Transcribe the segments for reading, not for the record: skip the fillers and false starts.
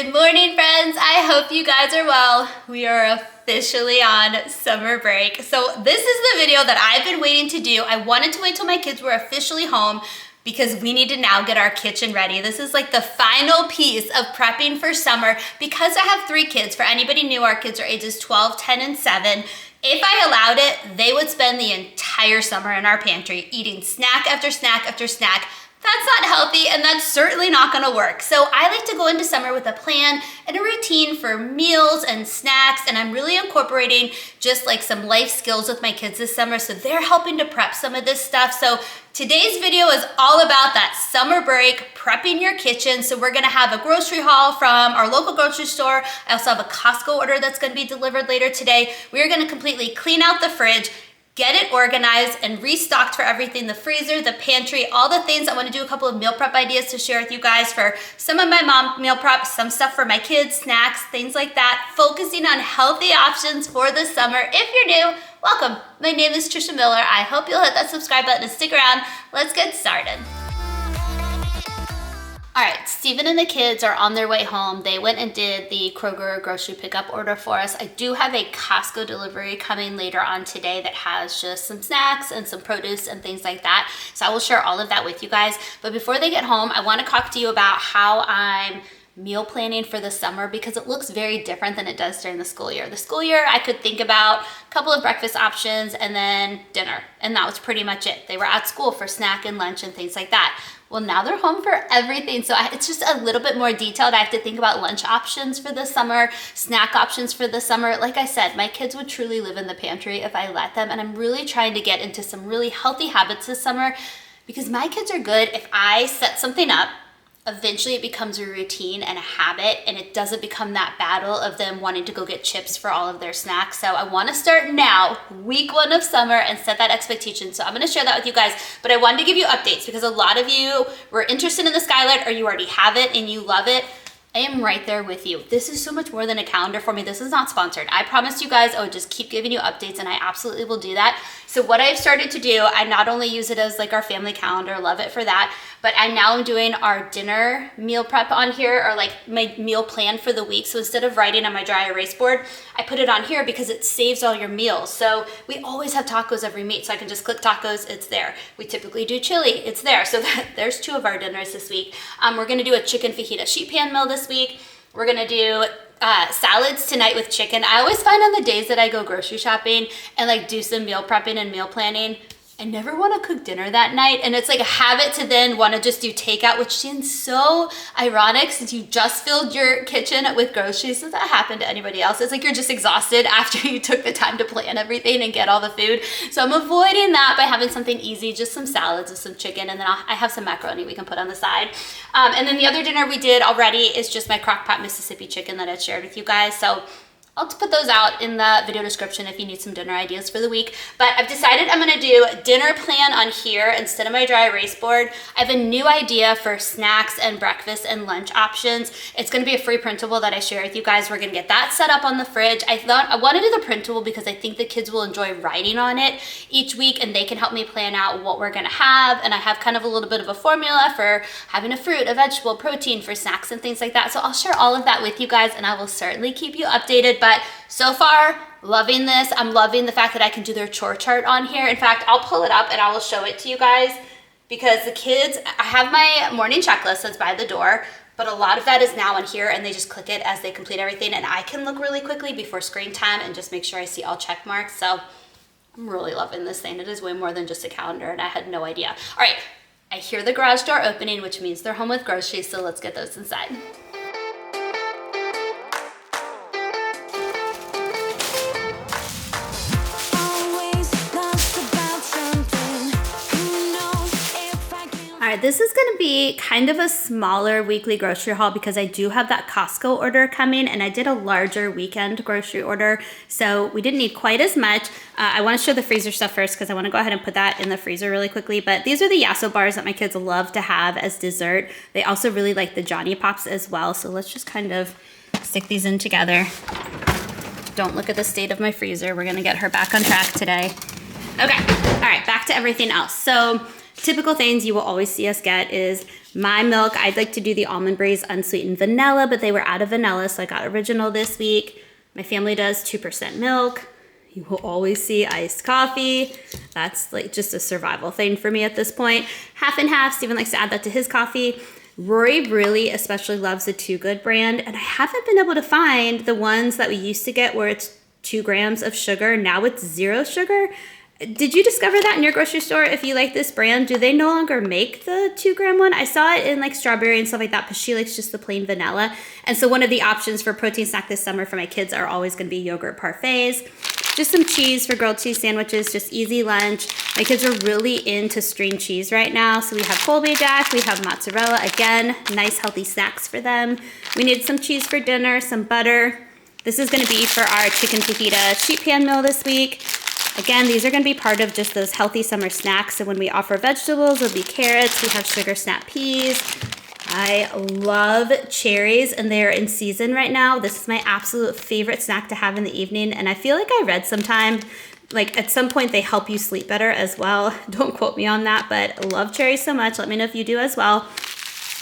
Good morning, friends. I hope you guys are well. We are officially on summer break. So this is the video that I've been waiting to do. I wanted to wait till my kids were officially home because we need to now get our kitchen ready. This is like the final piece of prepping for summer. Because I have 3 kids, for anybody new, our kids are ages 12, 10, and 7. If I allowed it, they would spend the entire summer in our pantry eating snack after snack after snack. That's not healthy, and that's certainly not gonna work. So I like to go into summer with a plan and a routine for meals and snacks, and I'm really incorporating just like some life skills with my kids this summer, so they're helping to prep some of this stuff. So today's video is all about that summer break, prepping your kitchen. So we're gonna have a grocery haul from our local grocery store. I also have a Costco order that's gonna be delivered later today. We are gonna completely clean out the fridge, get it organized and restocked for everything, the freezer, the pantry, all the things. I want to do a couple of meal prep ideas to share with you guys for some of my mom meal prep, some stuff for my kids, snacks, things like that, focusing on healthy options for the summer. If you're new, welcome. My name is Trisha Miller. I hope you'll hit that subscribe button and stick around. Let's get started. All right, Steven and the kids are on their way home. They went and did the Kroger grocery pickup order for us. I do have a Costco delivery coming later on today that has just some snacks and some produce and things like that. So I will share all of that with you guys. But before they get home, I want to talk to you about how I'm meal planning for the summer, because it looks very different than it does during the school year. The school year, I could think about a couple of breakfast options and then dinner, and that was pretty much it. They were at school for snack and lunch and things like that. Well, now they're home for everything. So it's just a little bit more detailed. I have to think about lunch options for the summer, snack options for the summer. Like I said, my kids would truly live in the pantry if I let them. And I'm really trying to get into some really healthy habits this summer, because my kids are good. If I set something up, eventually it becomes a routine and a habit, and it doesn't become that battle of them wanting to go get chips for all of their snacks. So I want to start now, week 1 of summer, and set that expectation. So I'm going to share that with you guys, but I wanted to give you updates because a lot of you were interested in the skylight, or you already have it and you love it. I am right there with you. This is so much more than a calendar for me. This is not sponsored. I promised you guys I would just keep giving you updates, and I absolutely will do that. So what I've started to do, I not only use it as like our family calendar, love it for that, but I now am doing our dinner meal prep on here, or like my meal plan for the week. So instead of writing on my dry erase board, I put it on here because it saves all your meals. So we always have tacos every meet, so I can just click tacos, it's there. We typically do chili, it's there. So there's 2 of our dinners this week. We're gonna do a chicken fajita sheet pan meal this week. We're gonna do salads tonight with chicken. I always find on the days that I go grocery shopping and like do some meal prepping and meal planning, I never want to cook dinner that night, and it's like a habit to then want to just do takeout, which seems so ironic since you just filled your kitchen with groceries. Does that happen to anybody else? It's like you're just exhausted after you took the time to plan everything and get all the food. So I'm avoiding that by having something easy, just some salads with some chicken, and then I have some macaroni we can put on the side. And then the other dinner we did already is just my crock pot Mississippi chicken that I shared with you guys. So I'll put those out in the video description if you need some dinner ideas for the week. But I've decided I'm gonna do dinner plan on here instead of my dry erase board. I have a new idea for snacks and breakfast and lunch options. It's gonna be a free printable that I share with you guys. We're gonna get that set up on the fridge. I thought I wanted to do the printable because I think the kids will enjoy writing on it each week, and they can help me plan out what we're gonna have. And I have kind of a little bit of a formula for having a fruit, a vegetable, protein for snacks and things like that. So I'll share all of that with you guys, and I will certainly keep you updated. But so far, loving this. I'm loving the fact that I can do their chore chart on here. In fact, I'll pull it up and I will show it to you guys, because the kids, I have my morning checklist that's by the door, but a lot of that is now on here, and they just click it as they complete everything, and I can look really quickly before screen time and just make sure I see all check marks. So I'm really loving this thing. It is way more than just a calendar, and I had no idea. All right, I hear the garage door opening, which means they're home with groceries, so let's get those inside. This is going to be kind of a smaller weekly grocery haul because I do have that Costco order coming, and I did a larger weekend grocery order, so we didn't need quite as much. I want to show the freezer stuff first because I want to go ahead and put that in the freezer really quickly, but these are the Yasso bars that my kids love to have as dessert. They also really like the Johnny Pops as well, so let's just kind of stick these in together. Don't look at the state of my freezer. We're going to get her back on track today. Okay, all right, back to everything else. So Typical things you will always see us get is my milk. I'd like to do the Almond Breeze unsweetened vanilla, but they were out of vanilla, so I got original this week. My family does 2% milk. You will always see iced coffee. That's like just a survival thing for me at this point. Half and half. Steven likes to add that to his coffee. Rory really especially loves the Too Good brand, and I haven't been able to find the ones that we used to get where it's 2 grams of sugar. Now it's 0 sugar. Did you discover that in your grocery store? If you like this brand, do they no longer make the 2-gram one? I saw it in like strawberry and stuff like that, but she likes just the plain vanilla. And so one of the options for protein snack this summer for my kids are always going to be yogurt parfaits. Just some cheese for grilled cheese sandwiches, just easy lunch. My kids are really into string cheese right now. So we have Colby Jack, we have mozzarella. Again, nice healthy snacks for them. We need some cheese for dinner, some butter. This is going to be for our chicken fajita sheet pan meal this week. Again, these are going to be part of just those healthy summer snacks. So when we offer vegetables, it'll be carrots. We have sugar snap peas. I love cherries, and they're in season right now. This is my absolute favorite snack to have in the evening. And I feel like I read sometime, like at some point they help you sleep better as well. Don't quote me on that, but I love cherries so much. Let me know if you do as well.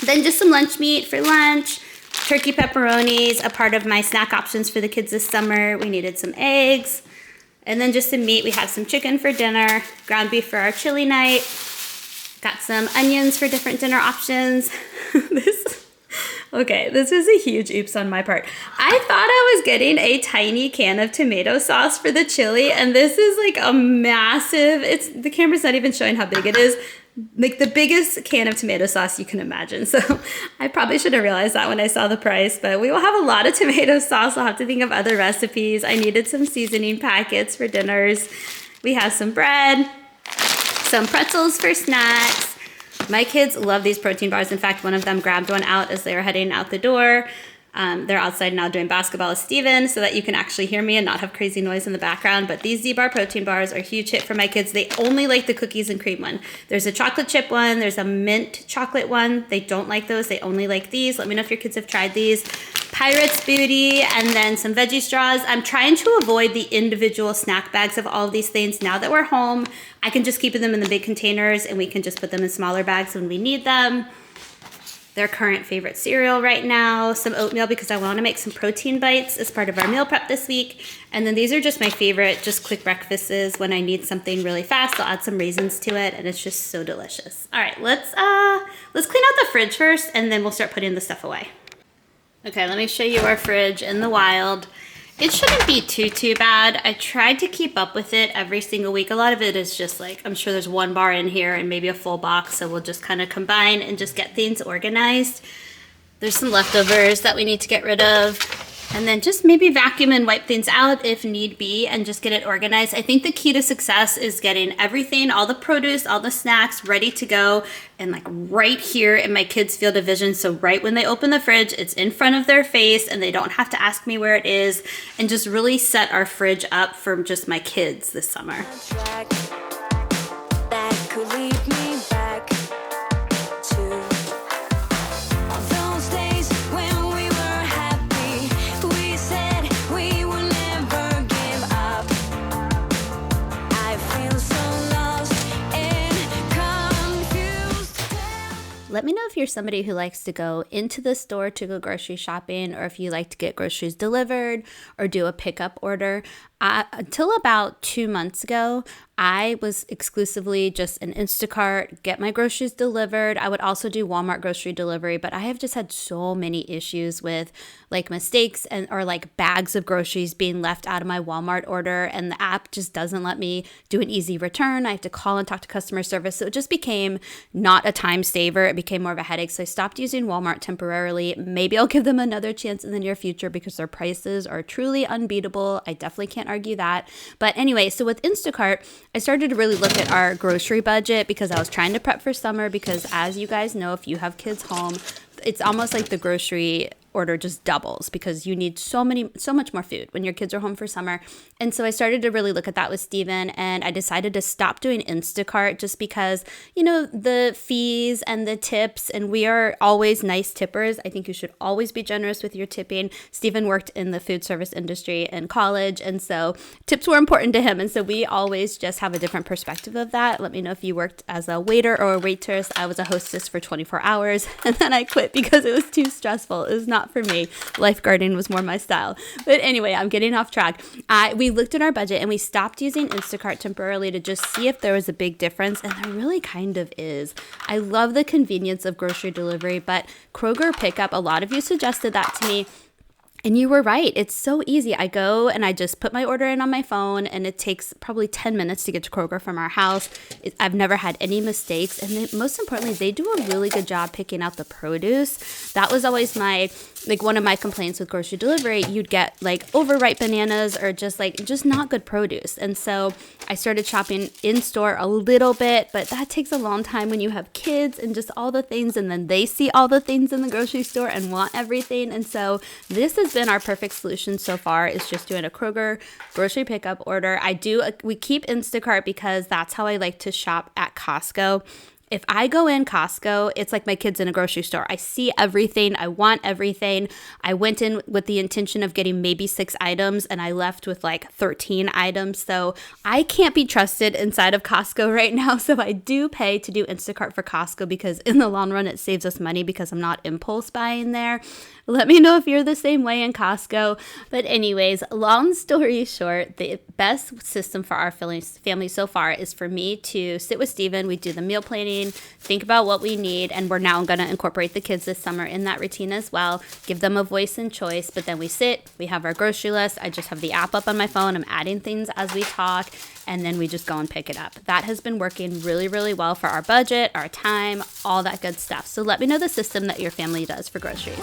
Then just some lunch meat for lunch. Turkey pepperonis, a part of my snack options for the kids this summer. We needed some eggs. And then just some meat. We have some chicken for dinner, ground beef for our chili night. Got some onions for different dinner options. This is a huge oops on my part. I thought I was getting a tiny can of tomato sauce for the chili, and this is like a massive, the camera's not even showing how big it is. Like the biggest can of tomato sauce you can imagine. So I probably should have realized that when I saw the price, but we will have a lot of tomato sauce. I'll have to think of other recipes. I needed some seasoning packets for dinners. We have some bread, some pretzels for snacks. My kids love these protein bars. In fact, one of them grabbed one out as they were heading out the door. They're outside now doing basketball with Steven so that you can actually hear me and not have crazy noise in the background. But these Z-Bar protein bars are a huge hit for my kids. They only like the cookies and cream one. There's a chocolate chip one. There's a mint chocolate one. They don't like those. They only like these. Let me know if your kids have tried these. Pirate's Booty, and then some veggie straws. I'm trying to avoid the individual snack bags of all of these things. Now that we're home, I can just keep them in the big containers, and we can just put them in smaller bags when we need them. Their current favorite cereal right now, some oatmeal because I want to make some protein bites as part of our meal prep this week. And then these are just my favorite, just quick breakfasts when I need something really fast. I'll add some raisins to it, and it's just so delicious. All right, let's clean out the fridge first, and then we'll start putting the stuff away. Okay, let me show you our fridge in the wild. It shouldn't be too bad. I tried to keep up with it every single week. A lot of it is just like, I'm sure there's one bar in here and maybe a full box, so we'll just kind of combine and just get things organized. There's some leftovers that we need to get rid of. And then just maybe vacuum and wipe things out if need be and just get it organized. I think the key to success is getting everything, all the produce, all the snacks ready to go and like right here in my kids' field of vision. So right when they open the fridge, it's in front of their face and they don't have to ask me where it is, and just really set our fridge up for just my kids this summer. Let me know if you're somebody who likes to go into the store to go grocery shopping, or if you like to get groceries delivered or do a pickup order. Until about 2 months ago, I was exclusively just an Instacart, get my groceries delivered. I would also do Walmart grocery delivery, but I have just had so many issues with like mistakes or like bags of groceries being left out of my Walmart order, and the app just doesn't let me do an easy return. I have to call and talk to customer service. So it just became not a time saver. It became more of a headache. So I stopped using Walmart temporarily. Maybe I'll give them another chance in the near future because their prices are truly unbeatable. I definitely can't argue that. But anyway, so with Instacart, I started to really look at our grocery budget because I was trying to prep for summer, because as you guys know, if you have kids home, it's almost like the grocery order just doubles because you need so much more food when your kids are home for summer. And so I started to really look at that with Steven, and I decided to stop doing Instacart just because, the fees and the tips, and we are always nice tippers. I think you should always be generous with your tipping. Steven worked in the food service industry in college, and so tips were important to him. And so we always just have a different perspective of that. Let me know if you worked as a waiter or a waitress. I was a hostess for 24 hours, and then I quit because it was too stressful. It was not for me. Lifeguarding was more my style. But anyway, I'm getting off track. We looked at our budget and we stopped using Instacart temporarily to just see if there was a big difference, and there really kind of is. I love the convenience of grocery delivery, but Kroger pickup, a lot of you suggested that to me. And you were right. It's so easy. I go and I just put my order in on my phone, and it takes probably 10 minutes to get to Kroger from our house. I've never had any mistakes. And most importantly, they do a really good job picking out the produce. That was always one of my complaints with grocery delivery. You'd get overripe bananas or just not good produce. And so I started shopping in store a little bit, but that takes a long time when you have kids and just all the things. And then they see all the things in the grocery store and want everything. And so this has been our perfect solution so far, is just doing a Kroger grocery pickup order. We keep Instacart because that's how I like to shop at Costco. If I go in Costco, it's like my kids in a grocery store. I see everything. I want everything. I went in with the intention of getting maybe 6 items, and I left with 13 items. So I can't be trusted inside of Costco right now. So I do pay to do Instacart for Costco because in the long run, it saves us money because I'm not impulse buying there. Let me know if you're the same way in Costco. But anyways, long story short, the best system for our family so far is for me to sit with Steven. We do the meal planning, think about what we need, and we're now going to incorporate the kids this summer in that routine as well, give them a voice and choice. But then we have our grocery list. I just have the app up on my phone. I'm adding things as we talk, and then we just go and pick it up. That has been working really, really well for our budget, our time, all that good stuff. So let me know the system that your family does for groceries.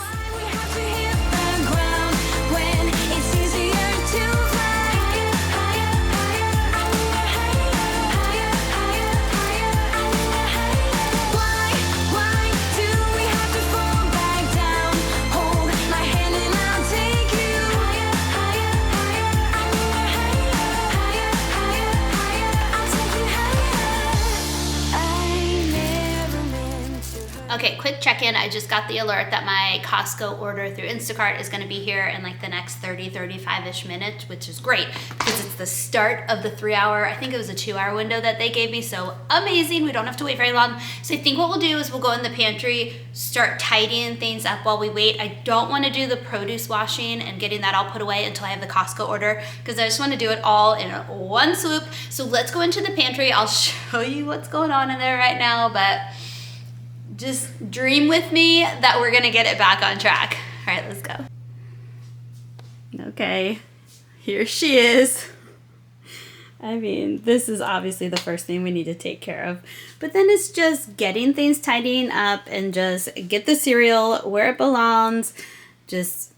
Okay, quick check-in. I just got the alert that my Costco order through Instacart is going to be here in the next 35-ish minutes, which is great because it's the start of the 3-hour, I think it was a 2-hour window that they gave me. So amazing. We don't have to wait very long. So I think what we'll do is we'll go in the pantry, start tidying things up while we wait. I don't want to do the produce washing and getting that all put away until I have the Costco order because I just want to do it all in one swoop. So let's go into the pantry. I'll show you what's going on in there right now, but just dream with me that we're gonna get it back on track. All right, let's go. Okay, here she is. I mean, this is obviously the first thing we need to take care of. But then it's just getting things tidying up and just get the cereal where it belongs. Just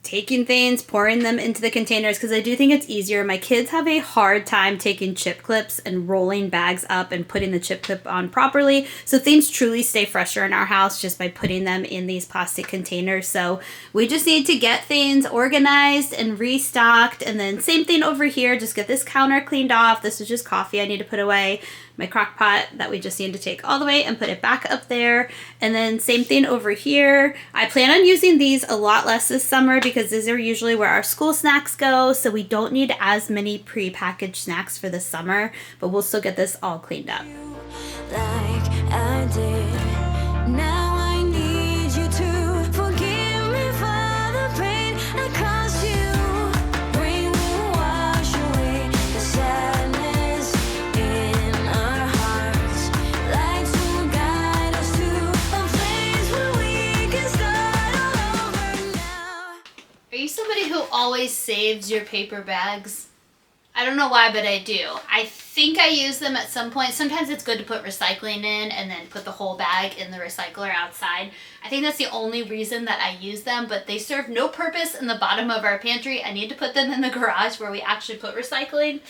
taking things, pouring them into the containers because I do think it's easier. My kids have a hard time taking chip clips and rolling bags up and putting the chip clip on properly. So things truly stay fresher in our house just by putting them in these plastic containers. So we just need to get things organized and restocked. And then same thing over here, just get this counter cleaned off. This is just coffee I need to put away. My crock pot that we just need to take all the way and put it back up there. And then same thing over here. I plan on using these a lot less this summer because these are usually where our school snacks go. So we don't need as many pre-packaged snacks for the summer, but we'll still get this all cleaned up. Like I did. Now I need you to forgive me for the pain I caused you. Rain will wash away the sadness in our hearts. Lights will guide us to a place where we can start all over now. Are you somebody who always saves your paper bags? I don't know why, but I do. I think I use them at some point. Sometimes it's good to put recycling in and then put the whole bag in the recycler outside. I think that's the only reason that I use them, but they serve no purpose in the bottom of our pantry. I need to put them in the garage where we actually put recycling.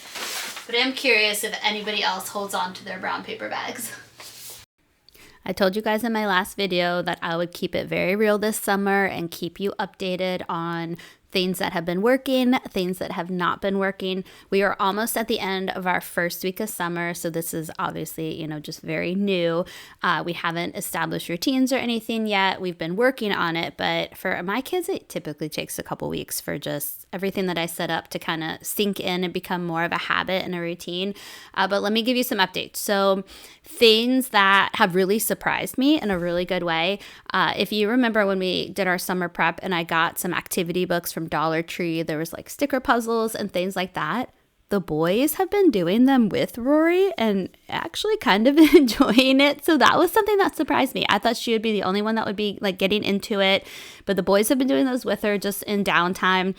But I'm curious if anybody else holds on to their brown paper bags. I told you guys in my last video that I would keep it very real this summer and keep you updated on things that have been working, things that have not been working. We are almost at the end of our first week of summer, so this is obviously, just very new. We haven't established routines or anything yet. We've been working on it, but for my kids, it typically takes a couple weeks for just everything that I set up to kind of sink in and become more of a habit and a routine. But let me give you some updates. So things that have really surprised me in a really good way. If you remember when we did our summer prep and I got some activity books from Dollar Tree, there was like sticker puzzles and things like that. The boys have been doing them with Rory and actually kind of enjoying it. So that was something that surprised me. I thought she would be the only one that would be like getting into it, but the boys have been doing those with her just in downtime.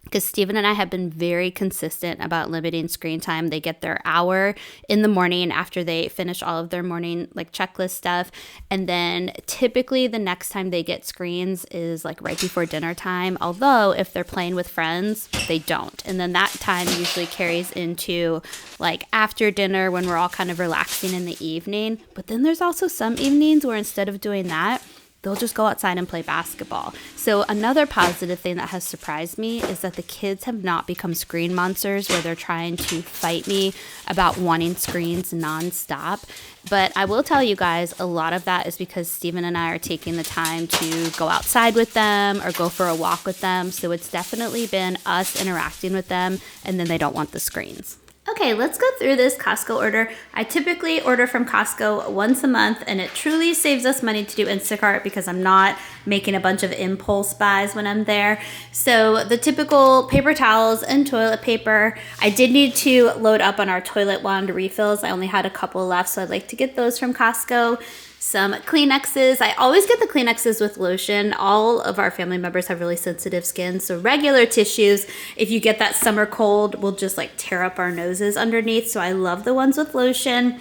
Because Steven and I have been very consistent about limiting screen time. They get their hour in the morning after they finish all of their morning like checklist stuff. And then typically the next time they get screens is like right before dinner time. Although if they're playing with friends, they don't. And then that time usually carries into like after dinner when we're all kind of relaxing in the evening. But then there's also some evenings where instead of doing that, they'll just go outside and play basketball. So another positive thing that has surprised me is that the kids have not become screen monsters where they're trying to fight me about wanting screens nonstop. But I will tell you guys, a lot of that is because Steven and I are taking the time to go outside with them or go for a walk with them. So it's definitely been us interacting with them, and then they don't want the screens. Okay, let's go through this Costco order. I typically order from Costco once a month, and it truly saves us money to do Instacart because I'm not making a bunch of impulse buys when I'm there. So the typical paper towels and toilet paper. I did need to load up on our toilet wand refills. I only had a couple left, so I'd like to get those from Costco. Some Kleenexes. I always get the Kleenexes with lotion. All of our family members have really sensitive skin, so regular tissues, if you get that summer cold, will just like tear up our noses underneath. So I love the ones with lotion.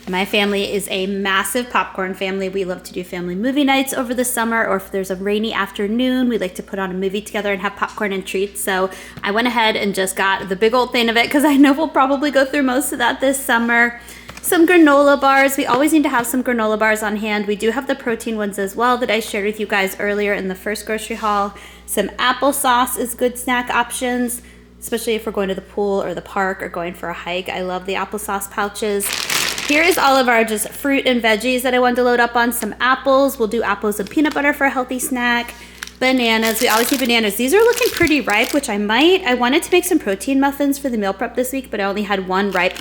My family is a massive popcorn family. We love to do family movie nights over the summer, or if there's a rainy afternoon, we like to put on a movie together and have popcorn and treats. So I went ahead and just got the big old thing of it because I know we'll probably go through most of that this summer. Some granola bars. We always need to have some granola bars on hand. We do have the protein ones as well that I shared with you guys earlier in the first grocery haul. Some applesauce is good snack options, especially if we're going to the pool or the park or going for a hike. I love the applesauce pouches. Here is all of our just fruit and veggies that I wanted to load up on. Some apples. We'll do apples and peanut butter for a healthy snack. Bananas. We always do bananas. These are looking pretty ripe, which I wanted to make some protein muffins for the meal prep this week, but I only had one ripe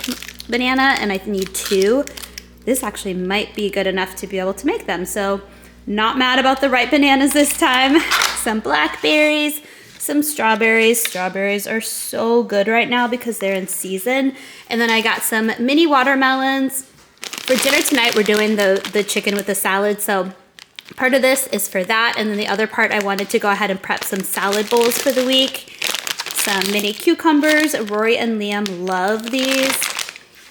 banana and I need two. This actually might be good enough to be able to make them. So not mad about the ripe bananas this time. Some blackberries, some strawberries. Strawberries are so good right now because they're in season. And then I got some mini watermelons. For dinner tonight, we're doing the chicken with the salad. So part of this is for that. And then the other part, I wanted to go ahead and prep some salad bowls for the week. Some mini cucumbers. Rory and Liam love these.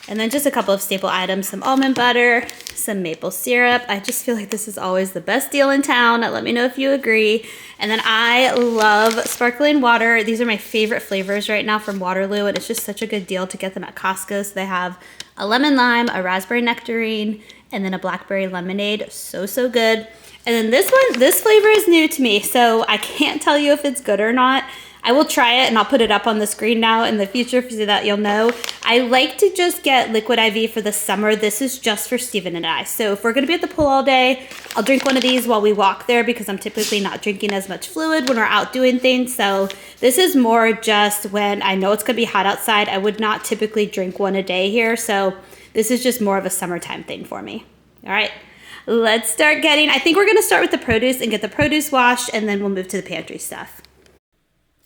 And then just a couple of staple items, some almond butter, some maple syrup. I just feel like this is always the best deal in town. Let me know if you agree. And then I love sparkling water. These are my favorite flavors right now from Waterloo, and it's just such a good deal to get them at Costco. So they have a lemon lime, a raspberry nectarine, and then a blackberry lemonade. So good. And then this flavor is new to me, so I can't tell you if it's good or not. I will try it and I'll put it up on the screen now in the future so that you'll know. I like to just get liquid IV for the summer. This is just for Steven and I. So if we're gonna be at the pool all day, I'll drink one of these while we walk there because I'm typically not drinking as much fluid when we're out doing things. So this is more just when I know it's gonna be hot outside. I would not typically drink one a day here. So this is just more of a summertime thing for me. All right, let's start I think we're gonna start with the produce and get the produce washed, and then we'll move to the pantry stuff.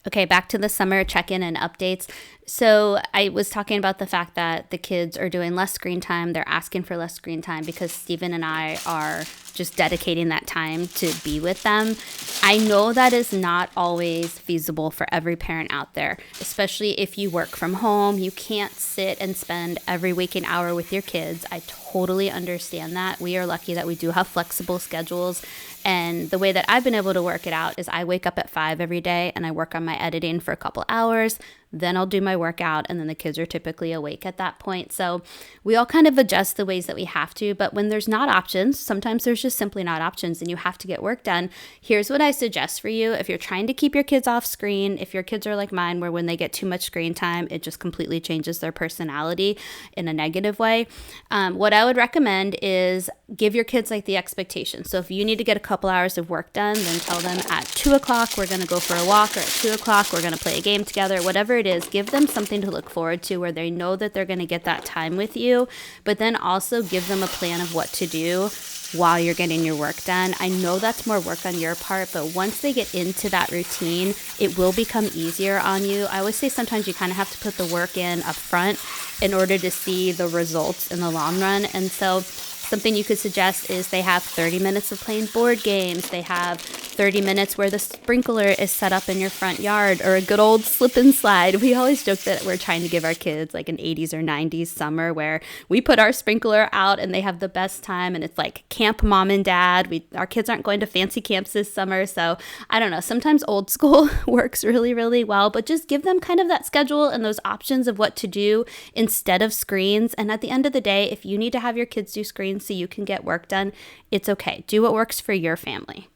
Okay, back to the summer check-in and updates. So I was talking about the fact that the kids are doing less screen time. They're asking for less screen time because Steven and I are just dedicating that time to be with them. I know that is not always feasible for every parent out there, especially if you work from home. You can't sit and spend every waking hour with your kids. I totally understand that. We are lucky that we do have flexible schedules. And the way that I've been able to work it out is I wake up at 5 every day and I work on my editing for a couple hours. then I'll do my workout, and then the kids are typically awake at that point. So we all kind of adjust the ways that we have to, but when there's not options, sometimes there's just simply not options and you have to get work done. Here's what I suggest for you. If you're trying to keep your kids off screen, if your kids are like mine, where when they get too much screen time, it just completely changes their personality in a negative way, what I would recommend is give your kids like the expectation. So if you need to get a couple hours of work done, then tell them at 2 o'clock we're going to go for a walk, or at 2 o'clock we're going to play a game together, whatever it is. Give them something to look forward to where they know that they're going to get that time with you, but then also give them a plan of what to do while you're getting your work done. I know that's more work on your part, but once they get into that routine, it will become easier on you. I always say sometimes you kind of have to put the work in up front in order to see the results in the long run. And so something you could suggest is they have 30 minutes of playing board games. They have 30 minutes where the sprinkler is set up in your front yard, or a good old slip and slide. We always joke that we're trying to give our kids like an 80s or 90s summer where we put our sprinkler out and they have the best time, and it's like camp mom and dad. Our kids aren't going to fancy camps this summer, so I don't know. Sometimes old school works really, really well, but just give them kind of that schedule and those options of what to do instead of screens. And at the end of the day, if you need to have your kids do screens so you can get work done, it's okay. Do what works for your family.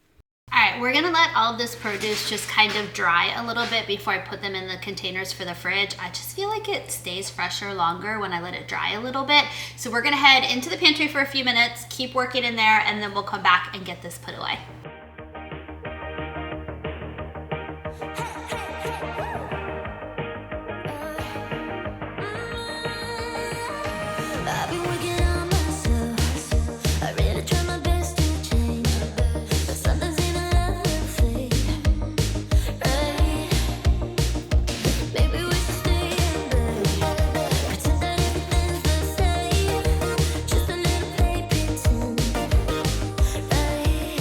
All right, we're gonna let all of this produce just kind of dry a little bit before I put them in the containers for the fridge. I just feel like it stays fresher longer when I let it dry a little bit. So we're gonna head into the pantry for a few minutes, keep working in there, and then we'll come back and get this put away. I've been working on myself. I really try my best to change, but sometimes even I will fade. Right? Maybe we should stay in bed, pretend that everything's the same. Just a little play pretend. Right?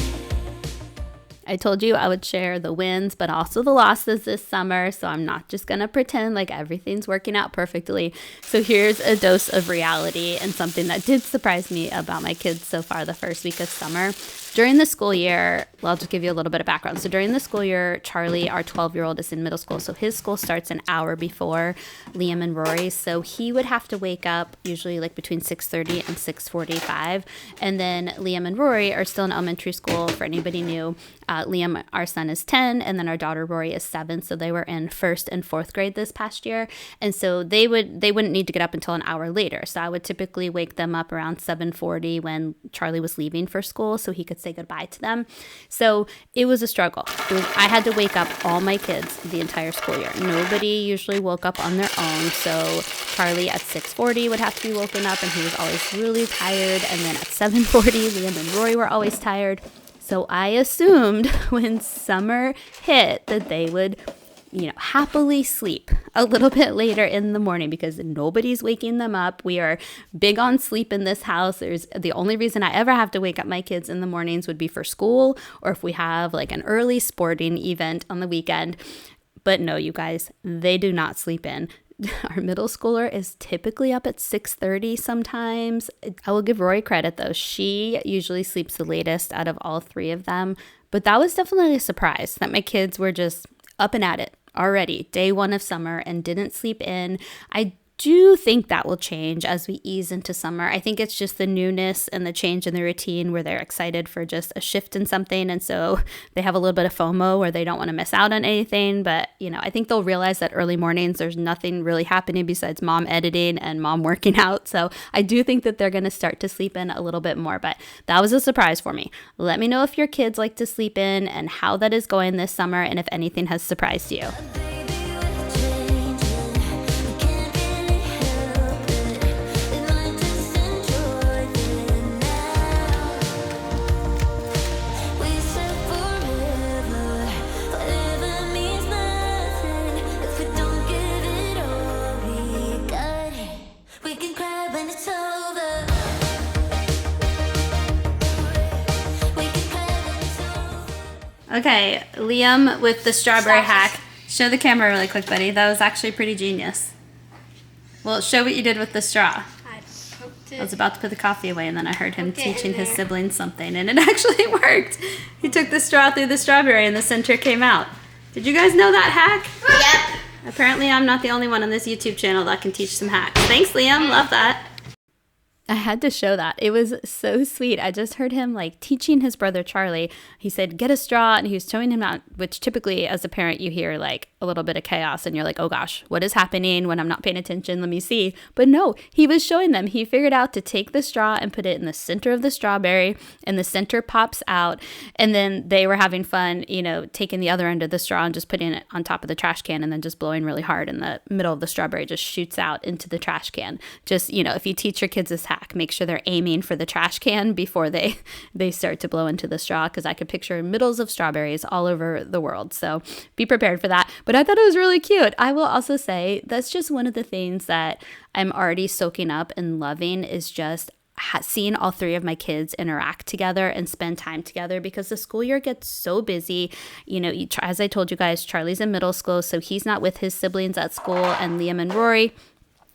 I told you I would share the wins, but also the losses this summer. So I'm not just going to pretend like everything's working out perfectly. So here's a dose of reality and something that did surprise me about my kids so far the first week of summer. During the school year, well, I'll just give you a little bit of background. So during the school year, Charlie, our 12-year-old, is in middle school. So his school starts an hour before Liam and Rory's. So he would have to wake up usually like between 6:30 and 6:45. And then Liam and Rory are still in elementary school. For anybody new, Liam, our son, is 10, and then our daughter Rory is 7. So they were in 1st and 4th grade this past year. And so they wouldn't need to get up until an hour later. So I would typically wake them up around 7:40 when Charlie was leaving for school so he could say goodbye to them. So it was a struggle. I had to wake up all my kids the entire school year. Nobody usually woke up on their own. So Charlie at 6:40 would have to be woken up, and he was always really tired. And then at 7:40, Liam and Rory were always tired. So I assumed when summer hit that they would, happily sleep a little bit later in the morning because nobody's waking them up. We are big on sleep in this house. The only reason I ever have to wake up my kids in the mornings would be for school, or if we have like an early sporting event on the weekend. But no, you guys, they do not sleep in. Our middle schooler is typically up at 6:30 sometimes. I will give Rory credit though. She usually sleeps the latest out of all 3 of them. But that was definitely a surprise that my kids were just up and at it already, day 1 of summer, and didn't sleep in. I do think that will change as we ease into summer. I think it's just the newness and the change in the routine where they're excited for just a shift in something. And so they have a little bit of FOMO where they don't want to miss out on anything. But, I think they'll realize that early mornings, there's nothing really happening besides mom editing and mom working out. So I do think that they're going to start to sleep in a little bit more. But that was a surprise for me. Let me know if your kids like to sleep in and how that is going this summer, and if anything has surprised you. Okay, Liam with the strawberry hack. Show the camera really quick, buddy. That was actually pretty genius. Well, show what you did with the straw. I was about to put the coffee away, and then I heard him teaching his siblings something, and it actually worked. He took the straw through the strawberry, and the center came out. Did you guys know that hack? Yep. Apparently I'm not the only one on this YouTube channel that can teach some hacks. Thanks, Liam. Love that. I had to show that. It was so sweet. I just heard him like teaching his brother Charlie. He said, get a straw, and he was showing him out, which typically as a parent you hear like a little bit of chaos and you're like, oh gosh, what is happening when I'm not paying attention? Let me see. But no, he was showing them. He figured out to take the straw and put it in the center of the strawberry, and the center pops out. And then they were having fun, you know, taking the other end of the straw and just putting it on top of the trash can and then just blowing really hard, and the middle of the strawberry just shoots out into the trash can. Just, you know, if you teach your kids this hack, make sure they're aiming for the trash can before they start to blow into the straw, because I could picture middles of strawberries all over the world. So be prepared for that. But I thought it was really cute. I will also say that's just one of the things that I'm already soaking up and loving, is just seeing all three of my kids interact together and spend time together, because the school year gets so busy. You know, as I told you guys, Charlie's in middle school, so he's not with his siblings at school, and Liam and Rory,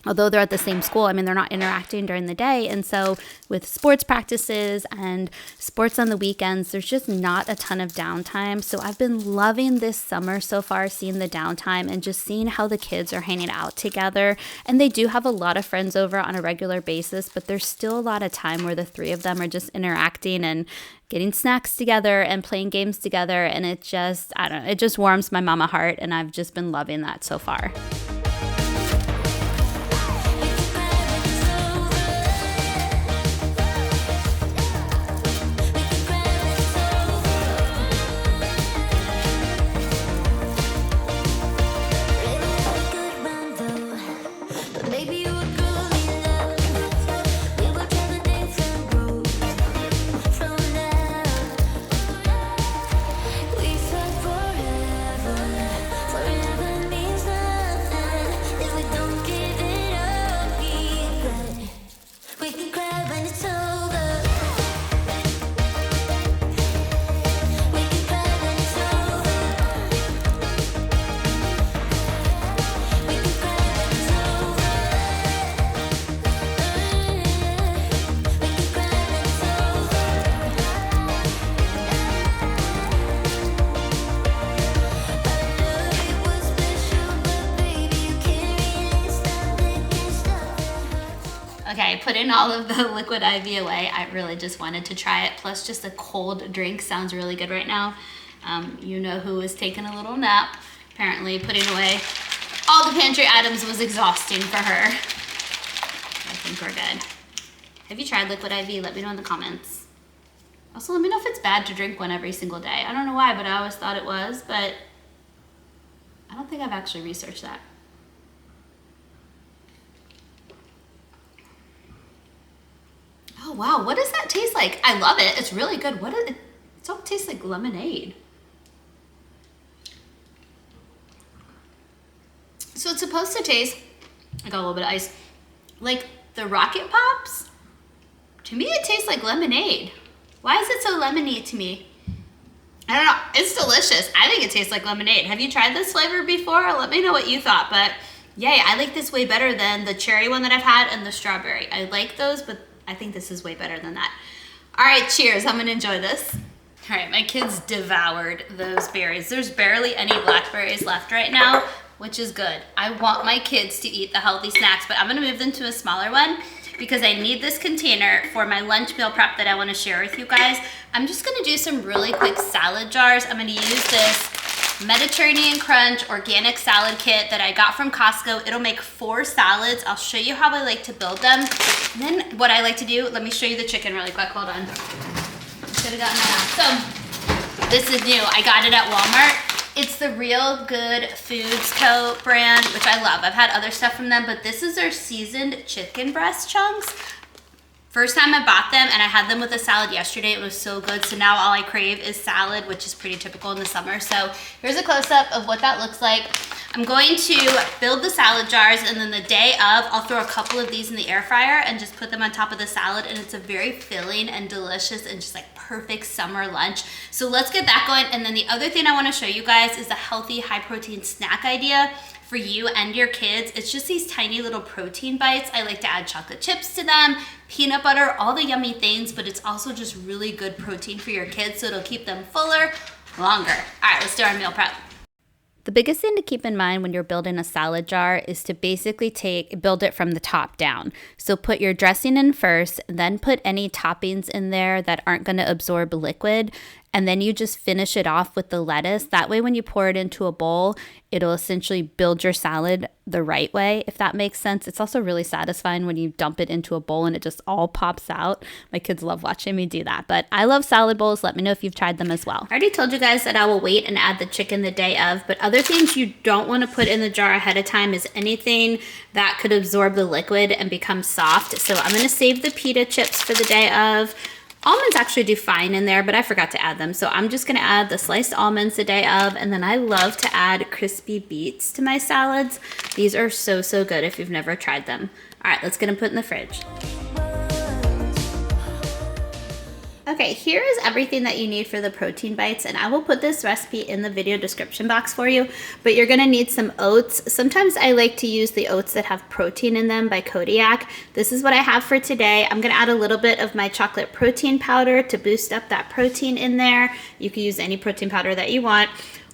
although they're at the same school, I mean, they're not interacting during the day. And so with sports practices and sports on the weekends, there's just not a ton of downtime. So I've been loving this summer so far, seeing the downtime and just seeing how the kids are hanging out together. And they do have a lot of friends over on a regular basis, but there's still a lot of time where the three of them are just interacting and getting snacks together and playing games together. And it just, I don't know, it just warms my mama heart. And I've just been loving that so far. Okay, I put in all of the liquid IV away. I really just wanted to try it. Plus, just a cold drink sounds really good right now. You know who was taking a little nap. Apparently, putting away all the pantry items was exhausting for her. I think we're good. Have you tried liquid IV? Let me know in the comments. Also, let me know if it's bad to drink one every single day. I don't know why, but I always thought it was, but I don't think I've actually researched that. Oh wow, what does that taste like? I love it. It's really good. What is it? It all tastes like lemonade. So it's supposed to taste, I got a little bit of ice, like the Rocket Pops. To me, it tastes like lemonade. Why is it so lemony to me? I don't know. It's delicious. I think it tastes like lemonade. Have you tried this flavor before? Let me know what you thought. But yay, I like this way better than the cherry one that I've had and the strawberry. I like those, but I think this is way better than that. All right, cheers. I'm gonna enjoy this. All right, my kids devoured those berries. There's barely any blackberries left right now, which is good. I want my kids to eat the healthy snacks, but I'm gonna move them to a smaller one because I need this container for my lunch meal prep that I wanna share with you guys. I'm just gonna do some really quick salad jars. I'm gonna use this Mediterranean Crunch organic salad kit that I got from Costco. It'll make 4 salads. I'll show you how I like to build them. And then what I like to do, let me show you the chicken really quick. Hold on. Should have gotten that out. So this is new. I got it at Walmart. It's the Real Good Foods Co. brand, which I love. I've had other stuff from them, but this is their seasoned chicken breast chunks. First time I bought them, and I had them with a salad yesterday. It was so good. So now all I crave is salad, which is pretty typical in the summer. So here's a close-up of what that looks like. I'm going to build the salad jars, and then the day of, I'll throw a couple of these in the air fryer and just put them on top of the salad, and it's a very filling and delicious and just like perfect summer lunch. So let's get that going. And then the other thing I want to show you guys is a healthy, high-protein snack idea for you and your kids. It's just these tiny little protein bites. I like to add chocolate chips to them, peanut butter, all the yummy things, but it's also just really good protein for your kids, so it'll keep them fuller, longer. All right, let's do our meal prep. The biggest thing to keep in mind when you're building a salad jar is to basically build it from the top down. So put your dressing in first, then put any toppings in there that aren't going to absorb liquid, and then you just finish it off with the lettuce. That way when you pour it into a bowl, it'll essentially build your salad the right way, if that makes sense. It's also really satisfying when you dump it into a bowl and it just all pops out. My kids love watching me do that, but I love salad bowls. Let me know if you've tried them as well. I already told you guys that I will wait and add the chicken the day of, but other things you don't want to put in the jar ahead of time is anything that could absorb the liquid and become soft. So I'm going to save the pita chips for the day of. Almonds actually do fine in there, but I forgot to add them. So I'm just gonna add the sliced almonds the day of, and then I love to add crispy beets to my salads. These are so, so good if you've never tried them. All right, let's get them put in the fridge. Okay, here is everything that you need for the protein bites, and I will put this recipe in the video description box for you, but you're gonna need some oats. Sometimes I like to use the oats that have protein in them by Kodiak. This is what I have for today. I'm gonna add a little bit of my chocolate protein powder to boost up that protein in there. You can use any protein powder that you want.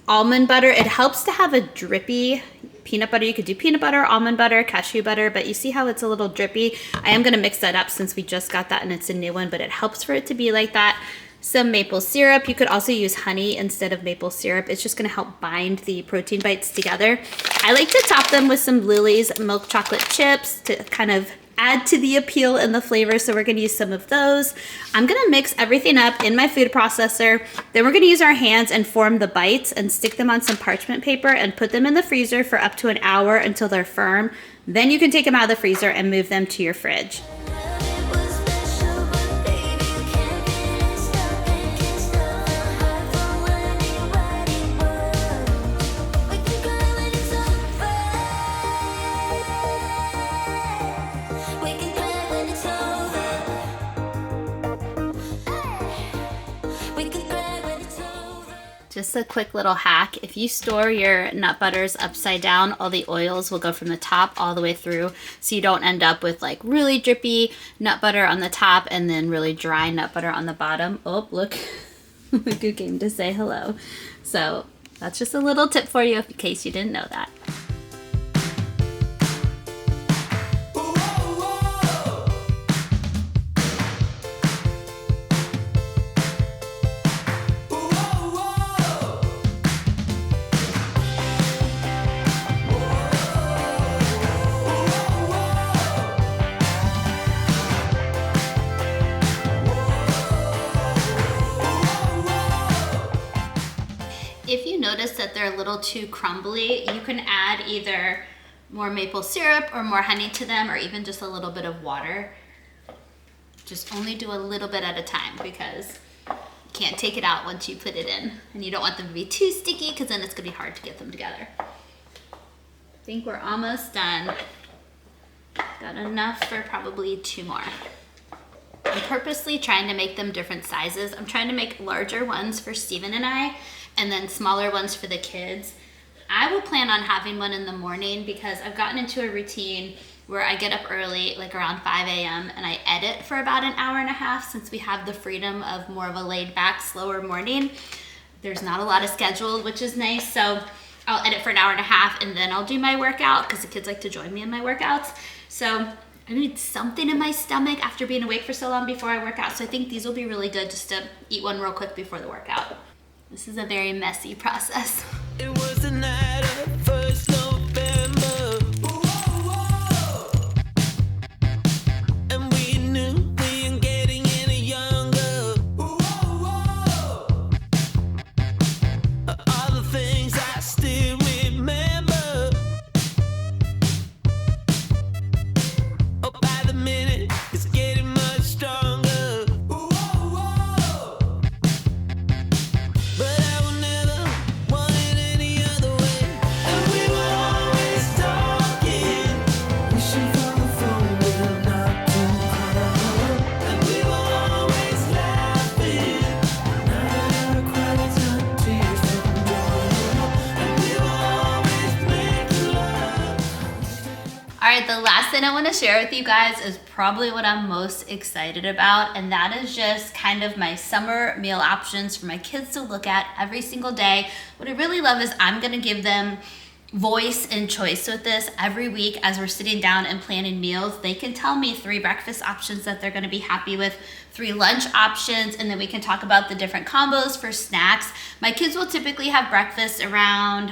Almond butter, it helps to have a drippy peanut butter. You could do peanut butter, almond butter, cashew butter, but you see how it's a little drippy? I am gonna mix that up since we just got that and it's a new one, but it helps for it to be like that. Some maple syrup. You could also use honey instead of maple syrup. It's just gonna help bind the protein bites together. I like to top them with some Lily's milk chocolate chips to kind of add to the appeal and the flavor, so we're gonna use some of those. I'm gonna mix everything up in my food processor. Then we're gonna use our hands and form the bites and stick them on some parchment paper and put them in the freezer for up to an hour until they're firm. Then you can take them out of the freezer and move them to your fridge. Just a quick little hack. If you store your nut butters upside down, all the oils will go from the top all the way through, so you don't end up with like really drippy nut butter on the top and then really dry nut butter on the bottom. Oh, look, look who came to say hello. So that's just a little tip for you in case you didn't know that. If you notice that they're a little too crumbly, you can add either more maple syrup or more honey to them, or even just a little bit of water. Just only do a little bit at a time because you can't take it out once you put it in. And you don't want them to be too sticky because then it's gonna be hard to get them together. I think we're almost done. Got enough for probably 2 more. I'm purposely trying to make them different sizes. I'm trying to make larger ones for Steven and I, and then smaller ones for the kids. I will plan on having one in the morning because I've gotten into a routine where I get up early, like around 5 a.m., and I edit for about an hour and a half since we have the freedom of more of a laid back, slower morning. There's not a lot of schedule, which is nice. So I'll edit for an hour and a half and then I'll do my workout because the kids like to join me in my workouts. So I need something in my stomach after being awake for so long before I work out. So I think these will be really good just to eat one real quick before the workout. This is a very messy process. It was the night of 1st November. And we knew we ain't getting any younger. All the things I still remember. Oh, by the minute, it's getting much stronger. But I will never want it any other way. thing I want to share with you guys is probably what I'm most excited about, and that is just kind of my summer meal options for my kids to look at every single day. What I really love is I'm going to give them voice and choice with this every week as we're sitting down and planning meals. They can tell me 3 breakfast options that they're going to be happy with, 3 lunch options, and then we can talk about the different combos for snacks. My kids will typically have breakfast around,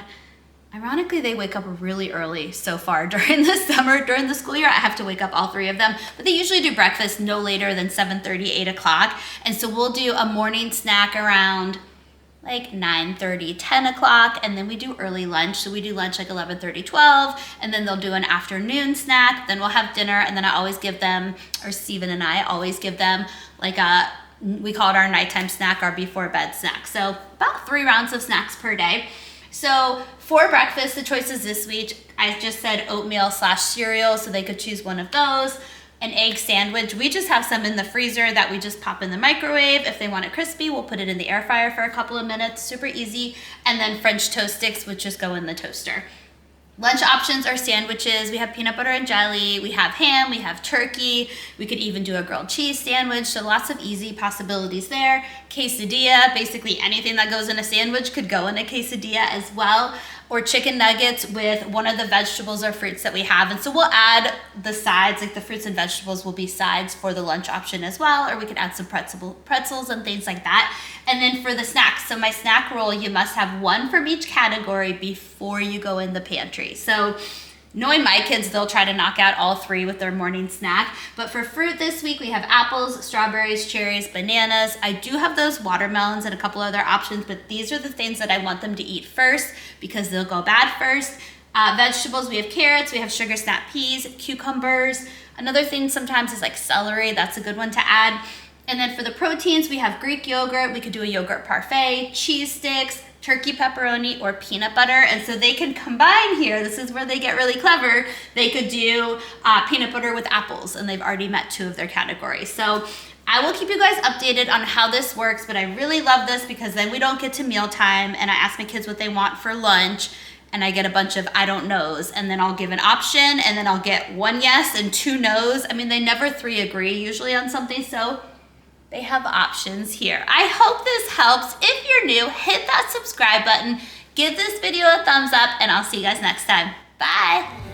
ironically, they wake up really early so far during the summer. During the school year, I have to wake up all 3 of them, but they usually do breakfast no later than 7:30, 8 o'clock. And so we'll do a morning snack around like 9:30, 10 o'clock, and then we do early lunch. So we do lunch like 11:30, 12, and then they'll do an afternoon snack. Then we'll have dinner, and then I always give them, or Steven and I always give them like we call it our nighttime snack, our before bed snack. So about 3 rounds of snacks per day. So for breakfast, the choices this week, I just said oatmeal/cereal, so they could choose one of those. An egg sandwich, we just have some in the freezer that we just pop in the microwave. If they want it crispy, we'll put it in the air fryer for a couple of minutes, super easy. And then French toast sticks, which just go in the toaster. Lunch options are sandwiches. We have peanut butter and jelly, we have ham, we have turkey, we could even do a grilled cheese sandwich, so lots of easy possibilities there. Quesadilla, basically anything that goes in a sandwich could go in a quesadilla as well. Or chicken nuggets with one of the vegetables or fruits that we have. And so we'll add the sides, like the fruits and vegetables will be sides for the lunch option as well, or we could add some pretzels and things like that. And then for the snacks, so my snack roll, you must have 1 from each category before you go in the pantry. So knowing my kids, they'll try to knock out all 3 with their morning snack. But for fruit this week, we have apples, strawberries, cherries, bananas. I do have those watermelons and a couple other options, but these are the things that I want them to eat first because they'll go bad first. Vegetables, we have carrots, we have sugar snap peas, cucumbers. Another thing sometimes is like celery. That's a good one to add. And then for the proteins, we have Greek yogurt. We could do a yogurt parfait, cheese sticks, turkey pepperoni, or peanut butter. And so they can combine here. This is where they get really clever. They could do peanut butter with apples, and they've already met 2 of their categories. So I will keep you guys updated on how this works, but I really love this because then we don't get to mealtime and I ask my kids what they want for lunch and I get a bunch of I don't knows, and then I'll give an option and then I'll get 1 yes and 2 no's. I mean, they never 3 agree usually on something, so they have options here. I hope this helps. If you're new, hit that subscribe button, give this video a thumbs up, and I'll see you guys next time. Bye.